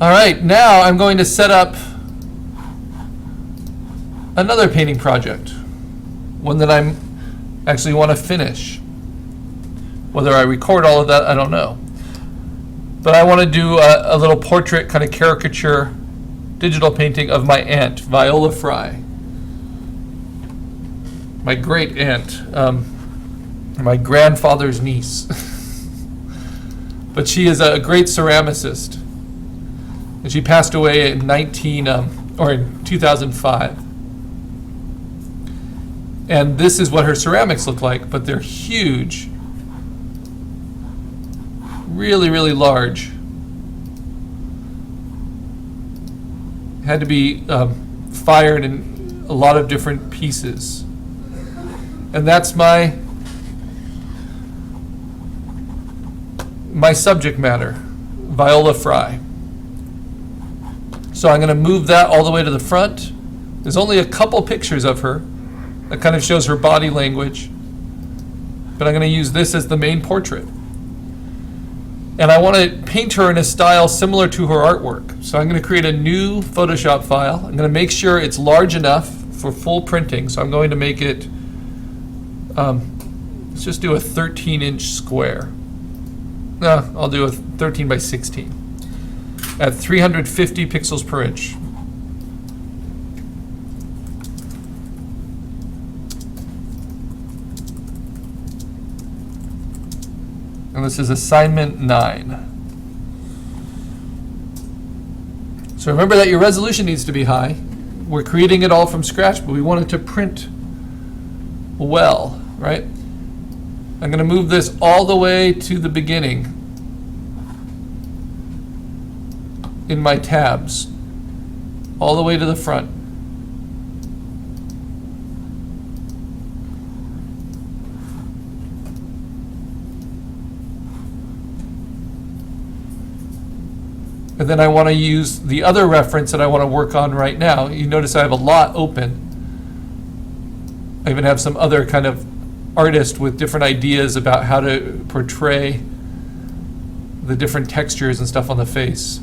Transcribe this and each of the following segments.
All right, now I'm going to set up another painting project, one that I'm actually want to finish. Whether I record all of that, I don't know. But I want to do a little portrait, kind of caricature, digital painting of my aunt, Viola Fry. My great aunt, my grandfather's niece. But she is a great ceramicist. And she passed away in 2005. And this is what her ceramics look like, but they're huge. Really, really large. Had to be fired in a lot of different pieces. And that's my subject matter, Viola Fry. So I'm going to move that all the way to the front. There's only a couple pictures of her. That kind of shows her body language. But I'm going to use this as the main portrait. And I want to paint her in a style similar to her artwork. So I'm going to create a new Photoshop file. I'm going to make sure it's large enough for full printing. So I'm going to make it, let's just do a 13-inch square. No, I'll do a 13 by 16 at 350 pixels per inch. And this is assignment 9. So remember that your resolution needs to be high. We're creating it all from scratch, but we want it to print well, right? I'm going to move this all the way to the beginning in my tabs, all the way to the front. And then I want to use the other reference that I want to work on right now. You notice I have a lot open. I even have some other kind of artist with different ideas about how to portray the different textures and stuff on the face.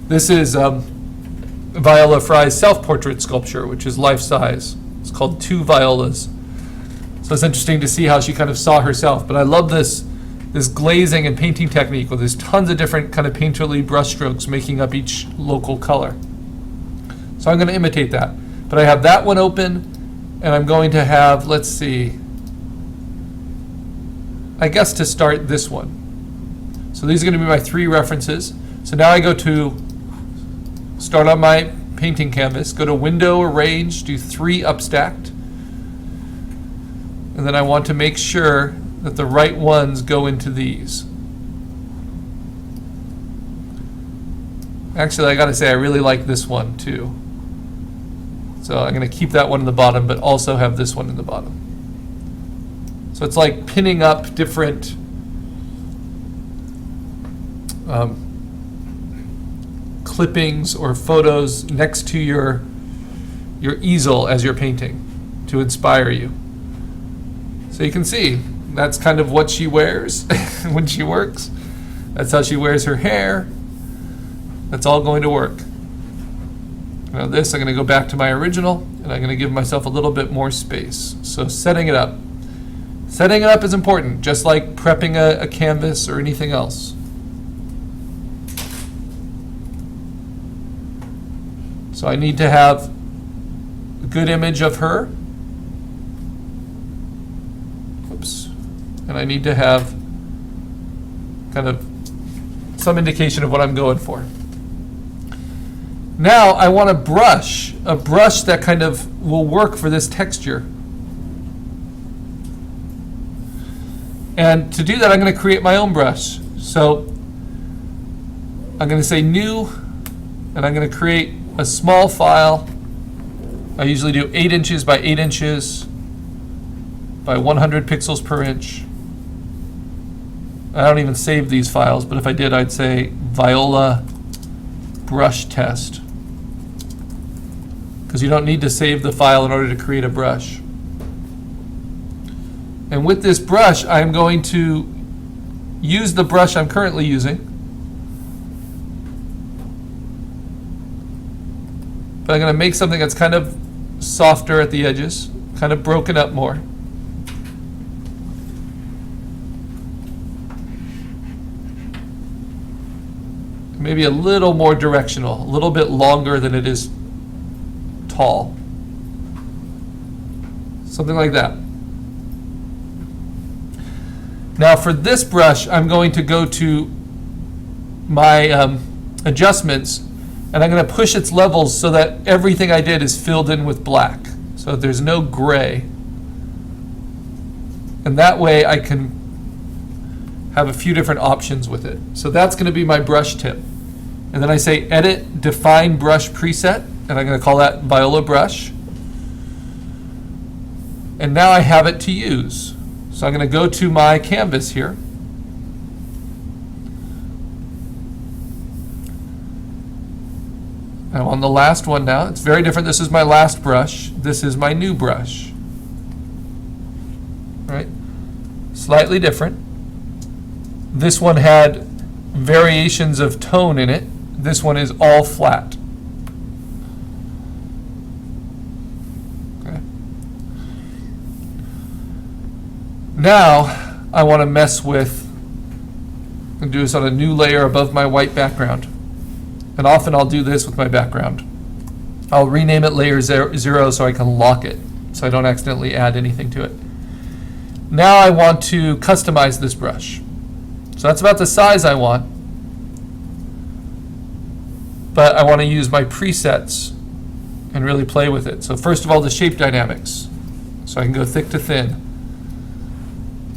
This is Viola Fry's self-portrait sculpture, which is life-size. It's called Two Violas. So it's interesting to see how she kind of saw herself. But I love this glazing and painting technique where there's tons of different kind of painterly brushstrokes making up each local color. So I'm going to imitate that. But I have that one open, and I'm going to have, let's see, I guess to start this one. So these are going to be my 3 references. So now I go to start on my painting canvas, go to Window, Arrange, do 3 upstacked. And then I want to make sure that the right ones go into these. Actually, I gotta say, I really like this one too. So I'm gonna keep that one in the bottom, but also have this one in the bottom. So it's like pinning up different clippings or photos next to your easel as you're painting to inspire you. So you can see that's kind of what she wears when she works. That's how she wears her hair. That's all going to work. Now this, I'm going to go back to my original, and I'm going to give myself a little bit more space. So setting it up. Setting it up is important, just like prepping a canvas or anything else. So I need to have a good image of her. Oops. And I need to have kind of some indication of what I'm going for. Now I want a brush that kind of will work for this texture. And to do that, I'm going to create my own brush. So I'm going to say New, and I'm going to create a small file. I usually do 8 inches by 8 inches by 100 pixels per inch. I don't even save these files, but if I did, I'd say Viola brush test, because you don't need to save the file in order to create a brush. And with this brush, I'm going to use the brush I'm currently using. but I'm going to make something that's kind of softer at the edges, kind of broken up more. Maybe a little more directional, a little bit longer than it is tall. Something like that. Now for this brush, I'm going to go to my adjustments, and I'm going to push its levels so that everything I did is filled in with black, so that there's no gray. And that way I can have a few different options with it. So that's going to be my brush tip. And then I say Edit, Define Brush Preset, and I'm going to call that Viola Brush. And now I have it to use. So I'm going to go to my canvas here. I'm on the last one now. It's very different. This is my last brush. This is my new brush. Right? Slightly different. This one had variations of tone in it. This one is all flat. Okay. Now I want to mess with and do this on a new layer above my white background. And often I'll do this with my background. I'll rename it layer 0 so I can lock it, so I don't accidentally add anything to it. Now I want to customize this brush. So that's about the size I want. But I want to use my presets and really play with it. So first of all, the shape dynamics. So I can go thick to thin.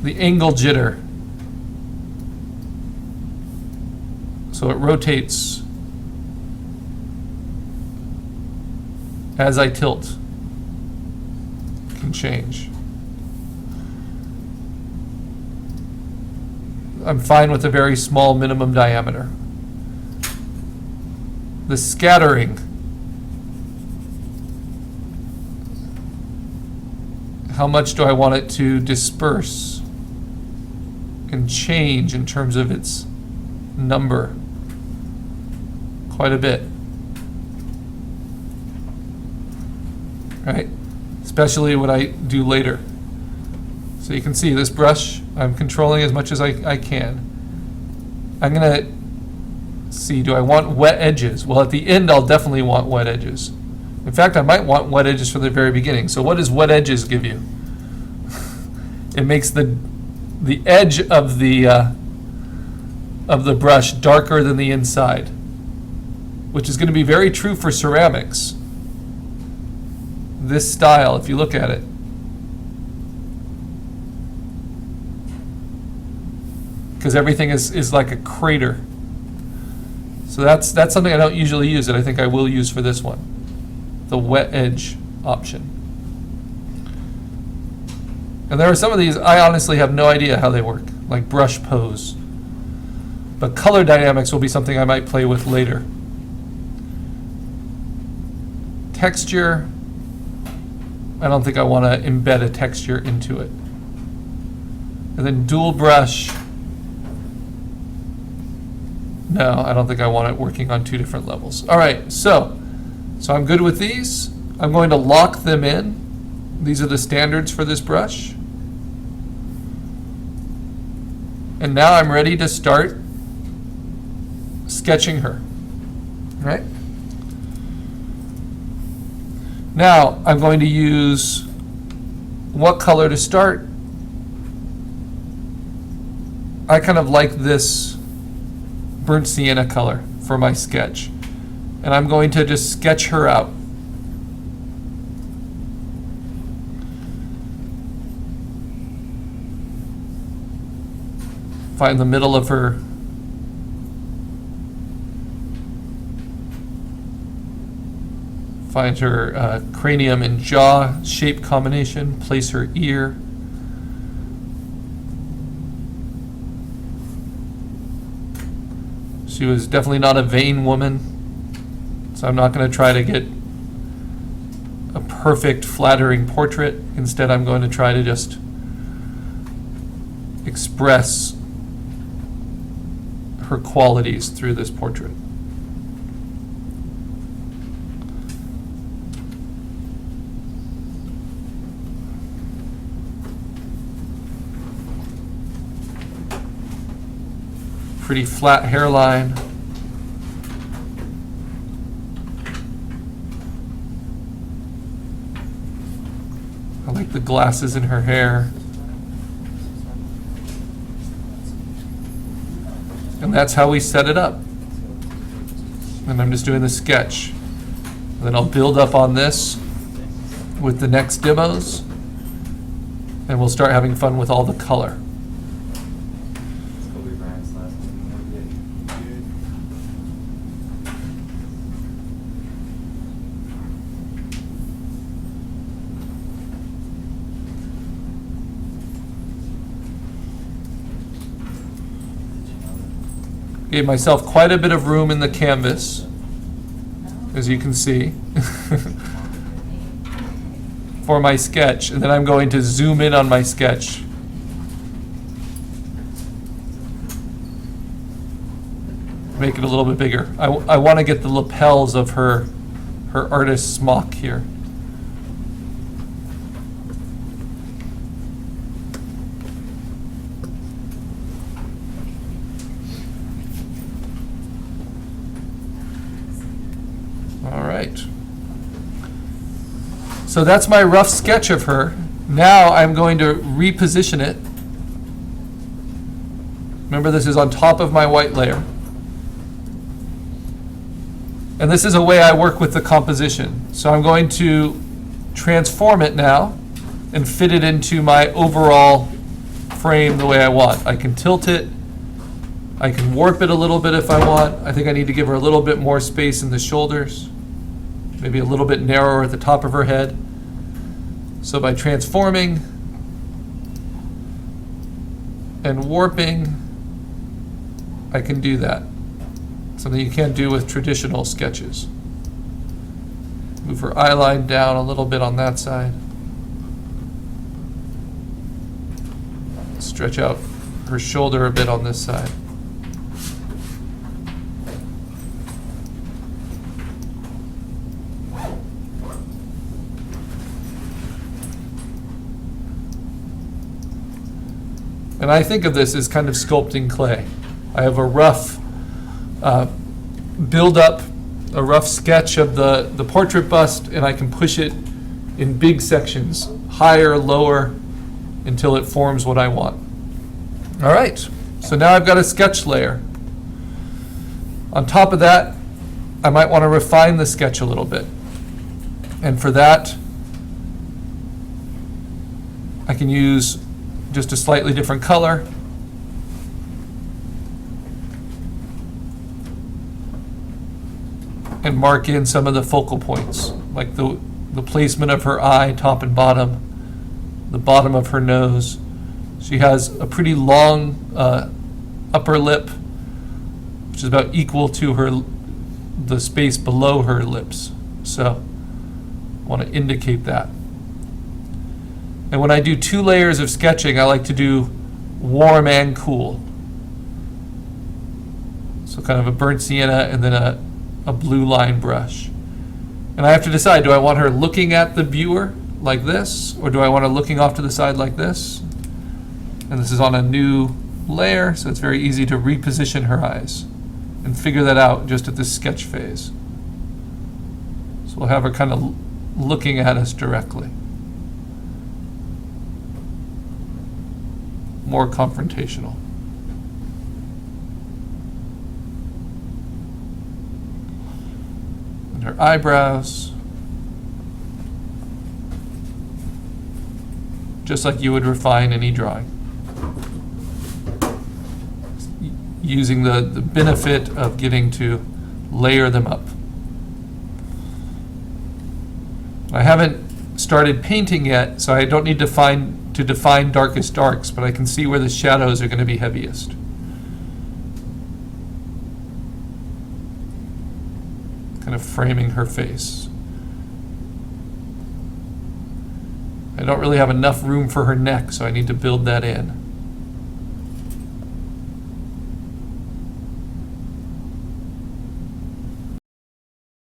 The angle jitter. So it rotates as I tilt. Can change. I'm fine with a very small minimum diameter. The scattering. How much do I want it to disperse and change in terms of its number? Quite a bit. Right? Especially what I do later. So you can see this brush, I'm controlling as much as I can. I'm going to see, do I want wet edges? Well, at the end, I'll definitely want wet edges. In fact, I might want wet edges from the very beginning. So what does wet edges give you? It makes the edge of the brush darker than the inside, which is going to be very true for ceramics. This style, if you look at it, because everything is like a crater. So that's something I don't usually use that I think I will use for this one, the wet edge option. And there are some of these I honestly have no idea how they work, like brush pose. But color dynamics will be something I might play with later. Texture, I don't think I want to embed a texture into it. And then dual brush, no, I don't think I want it working on two different levels. All right, so I'm good with these. I'm going to lock them in. These are the standards for this brush. And now I'm ready to start sketching her. All right? Now I'm going to use what color to start. I kind of like this burnt sienna color for my sketch. And I'm going to just sketch her out. Find the middle of her. Find her cranium and jaw shape combination. Place her ear. She was definitely not a vain woman, so I'm not going to try to get a perfect, flattering portrait. Instead, I'm going to try to just express her qualities through this portrait. pretty flat hairline. I like the glasses in her hair. And that's how we set it up. And I'm just doing the sketch. And then I'll build up on this with the next demos. And we'll start having fun with all the color. Gave myself quite a bit of room in the canvas, as you can see, for my sketch. And then I'm going to zoom in on my sketch. Make it a little bit bigger. I want to get the lapels of her artist's smock here. All right. So that's my rough sketch of her. Now I'm going to reposition it. Remember, this is on top of my white layer. And this is a way I work with the composition. So I'm going to transform it now and fit it into my overall frame the way I want. I can tilt it. I can warp it a little bit if I want. I think I need to give her a little bit more space in the shoulders, maybe a little bit narrower at the top of her head. So by transforming and warping, I can do that. Something you can't do with traditional sketches. Move her eye line down a little bit on that side. Stretch out her shoulder a bit on this side. And I think of this as kind of sculpting clay. I have a rough build up, a rough sketch of the portrait bust, and I can push it in big sections, higher, lower, until it forms what I want. All right, so now I've got a sketch layer. On top of that, I might want to refine the sketch a little bit. And for that, I can use just a slightly different color. And mark in some of the focal points, like the placement of her eye, top and bottom, the bottom of her nose. She has a pretty long upper lip, which is about equal to the space below her lips. So I want to indicate that. And when I do 2 layers of sketching, I like to do warm and cool. So kind of a burnt sienna and then a blue line brush. And I have to decide, do I want her looking at the viewer like this, or do I want her looking off to the side like this? And this is on a new layer, so it's very easy to reposition her eyes and figure that out just at this sketch phase. So we'll have her kind of looking at us directly. More confrontational. And her eyebrows, just like you would refine any drawing, using the benefit of getting to layer them up. I haven't started painting yet, so I don't need to define darkest darks, but I can see where the shadows are going to be heaviest. Kind of framing her face. I don't really have enough room for her neck, so I need to build that in.